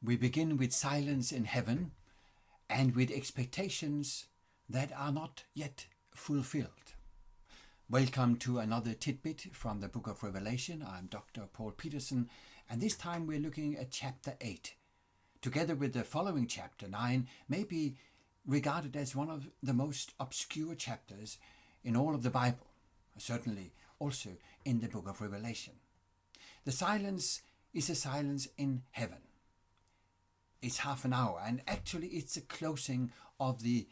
We begin with silence in heaven and with expectations that are not yet fulfilled. Welcome to another tidbit from the book of Revelation. I'm Dr. Paul Petersen, and this time we're looking at chapter 8. Together with the following chapter 9, may be regarded as one of the most obscure chapters in all of the Bible, certainly also in the book of Revelation. The silence is a silence in heaven. It's half an hour, and actually it's a closing of the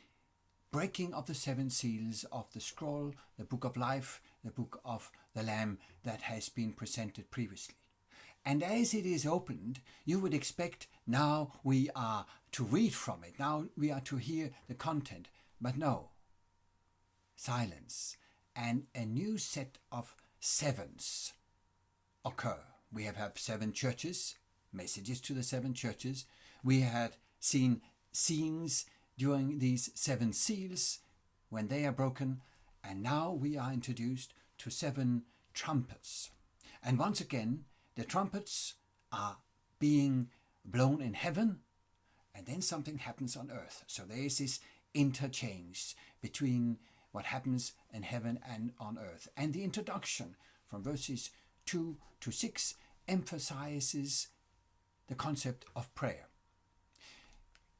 breaking of the seven seals of the scroll, the book of life, the book of the Lamb that has been presented previously. And as it is opened, you would expect now we are to read from it, now we are to hear the content, but no. Silence, and a new set of sevens occur. We have had 7 churches, messages to the 7 churches. We had seen scenes during these 7 seals when they are broken, and now we are introduced to 7 trumpets. And once again, the trumpets are being blown in heaven, and then something happens on earth. So there is this interchange between what happens in heaven and on earth. And the introduction from verses 2 to 6 emphasizes the concept of prayer.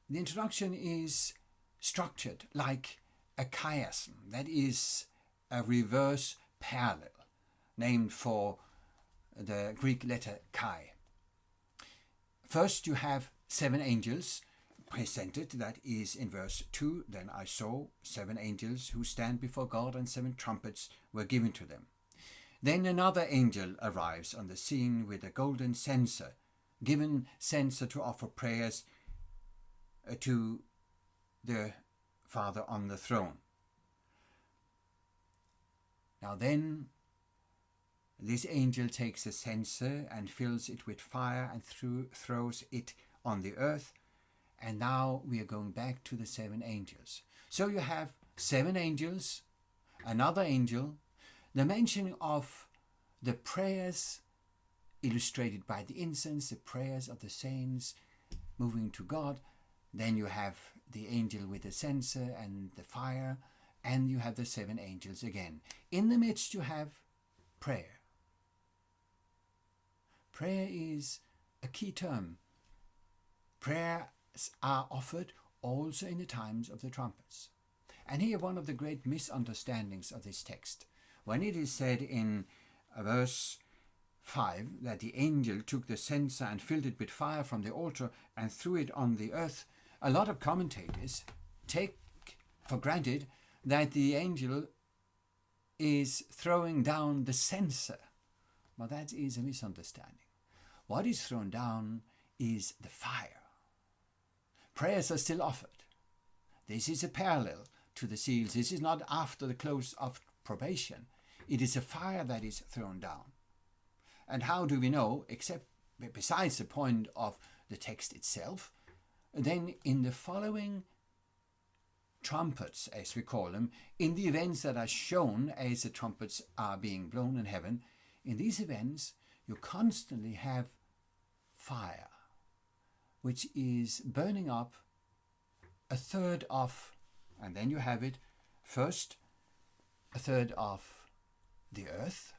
The introduction is structured like a chiasm, that is a reverse parallel, named for the Greek letter chi. First you have 7 angels presented, that is in verse 2. Then I saw 7 angels who stand before God, and 7 trumpets were given to them. Then another angel arrives on the scene with a golden censer, given censer to offer prayers to the Father on the throne. Now then, this angel takes a censer and fills it with fire and throws it on the earth. And now we are going back to the 7 angels. So you have 7 angels, another angel, the mention of the prayers illustrated by the incense, the prayers of the saints moving to God. Then you have the angel with the censer and the fire, and you have the 7 angels again. In the midst you have prayer. Prayer is a key term. Prayers are offered also in the times of the trumpets. And here one of the great misunderstandings of this text. When it is said in verse 5 that the angel took the censer and filled it with fire from the altar and threw it on the earth, a lot of commentators take for granted that the angel is throwing down the censer. But that is a misunderstanding. What is thrown down is the fire. Prayers are still offered. This is a parallel to the seals. This is not after the close of probation. It is a fire that is thrown down. And how do we know, except besides the point of the text itself? Then in the following trumpets, as we call them, in the events that are shown as the trumpets are being blown in heaven, in these events you constantly have fire, which is burning up a third of, and then you have it first a third of the earth.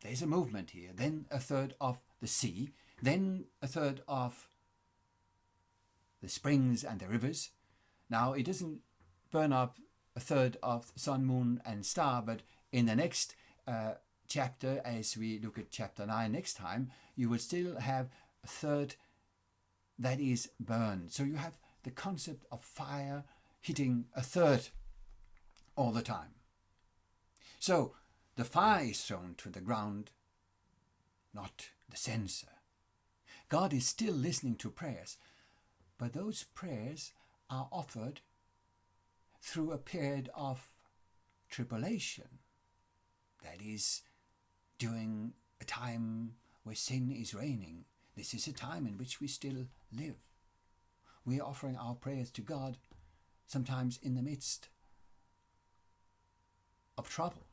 There's a movement here. Then a third of the sea, then a third of the springs and the rivers. Now it doesn't burn up a third of sun, moon and star, but in the next chapter, as we look at chapter 9 next time, you will still have a third that is burned. So you have the concept of fire hitting a third all the time. So the fire is thrown to the ground, not the censer. God is still listening to prayers, but those prayers are offered through a period of tribulation. That is, during a time where sin is reigning. This is a time in which we still live. We are offering our prayers to God, sometimes in the midst of trouble.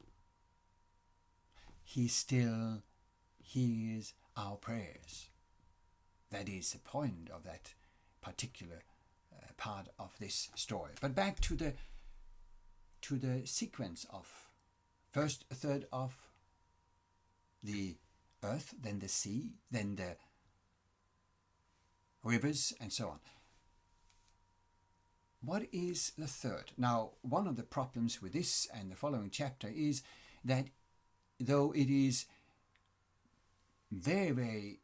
He still hears our prayers. That is the point of that particular part of this story. But back to the sequence of first a third of the earth, then the sea, then the rivers, and so on. What is the third? Now, one of the problems with this and the following chapter is that though it is very, very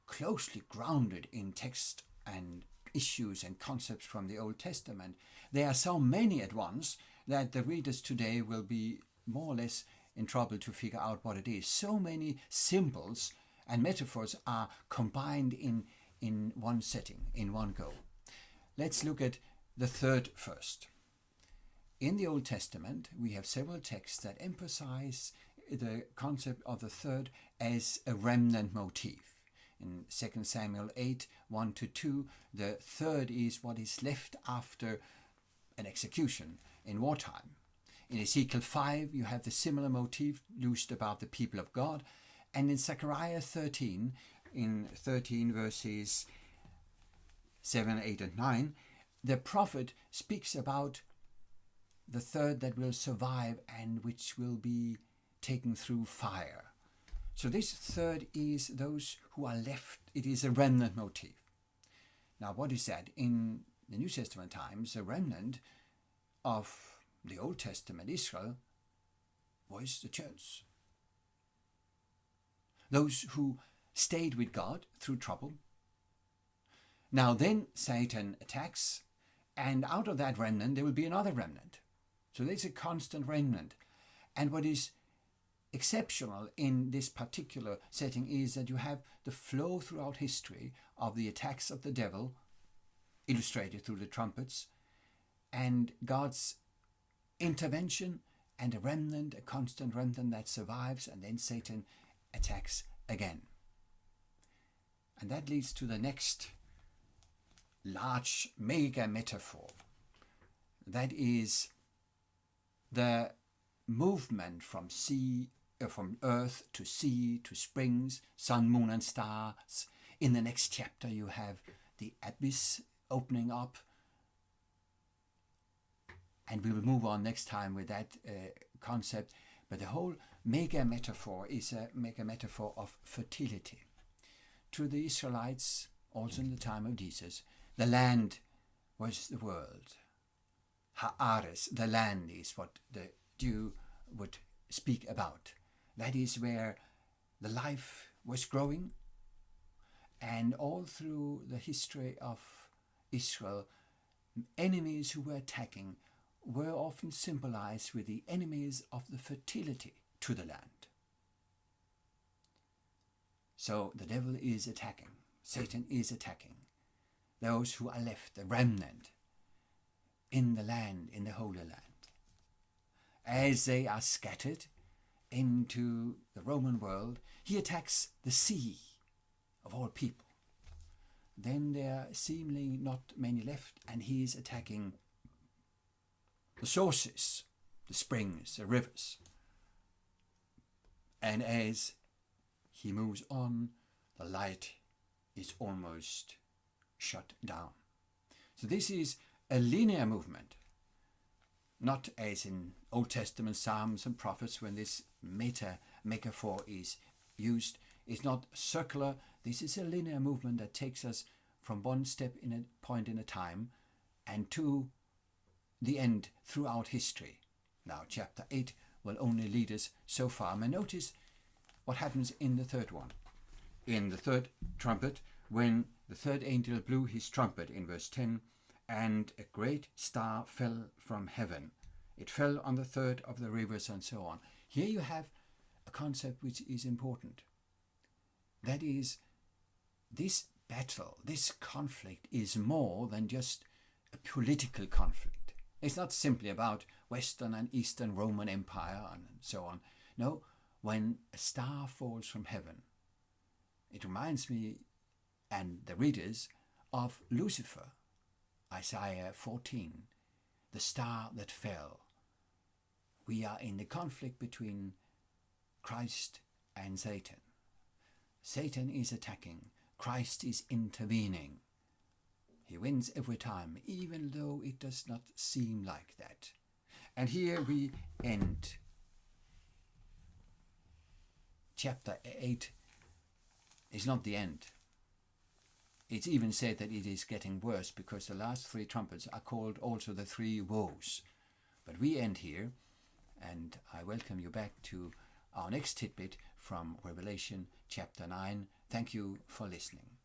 closely grounded in text and issues and concepts from the Old Testament, there are so many at once that the readers today will be more or less in trouble to figure out what it is. So many symbols and metaphors are combined in one setting, in one go. Let's look at the third first. In the Old Testament, we have several texts that emphasize the concept of the third as a remnant motif. In 2 Samuel 8, 1-2, the third is what is left after an execution in wartime. In Ezekiel 5, you have the similar motif used about the people of God. And in Zechariah 13, in 13 verses 7, 8, and 9, the prophet speaks about the third that will survive and which will be taken through fire. So this third is those who are left. It is a remnant motif. Now, what is that? In the New Testament times, the remnant of the Old Testament Israel was the church. Those who stayed with God through trouble. Now then Satan attacks, and out of that remnant there will be another remnant. So there's a constant remnant. And what is exceptional in this particular setting is that you have the flow throughout history of the attacks of the devil, illustrated through the trumpets, and God's intervention, and a remnant, a constant remnant that survives, and then Satan attacks again. And that leads to the next large mega metaphor. That is the movement from earth to sea to springs, sun, moon, and stars. In the next chapter you have the abyss opening up, and we will move on next time with that concept. But the whole mega metaphor is a mega metaphor of fertility. To the Israelites, also in the time of Jesus, the land was the world. Haaretz, the land, is what the Jew would speak about. That is where the life was growing. And all through the history of Israel, enemies who were attacking were often symbolized with the enemies of the fertility to the land. So the devil is attacking, Satan is attacking those who are left, the remnant, in the land, in the Holy Land. As they are scattered into the Roman world, he attacks the sea of all people. Then there are seemingly not many left, and he is attacking the sources, the springs, the rivers. And as he moves on, the light is almost shut down. So this is a linear movement, not as in Old Testament Psalms and prophets when this metaphor is used. It's not circular. This is a linear movement that takes us from one step in a point in a time and to the end throughout history. Now chapter 8 will only lead us so far. And notice what happens in the third one. In the third trumpet, when the third angel blew his trumpet in verse 10, and a great star fell from heaven. It fell on the third of the rivers, and so on. Here you have a concept which is important. That is, this battle, this conflict is more than just a political conflict. It's not simply about Western and Eastern Roman Empire and so on. No, when a star falls from heaven, it reminds me and the readers of Lucifer, Isaiah 14, the star that fell. We are in the conflict between Christ and Satan. Satan is attacking. Christ is intervening. He wins every time, even though it does not seem like that. And here we end. Chapter 8 is not the end. It's even said that it is getting worse because the last 3 trumpets are called also the 3 woes. But we end here, and I welcome you back to our next tidbit from Revelation chapter 9. Thank you for listening.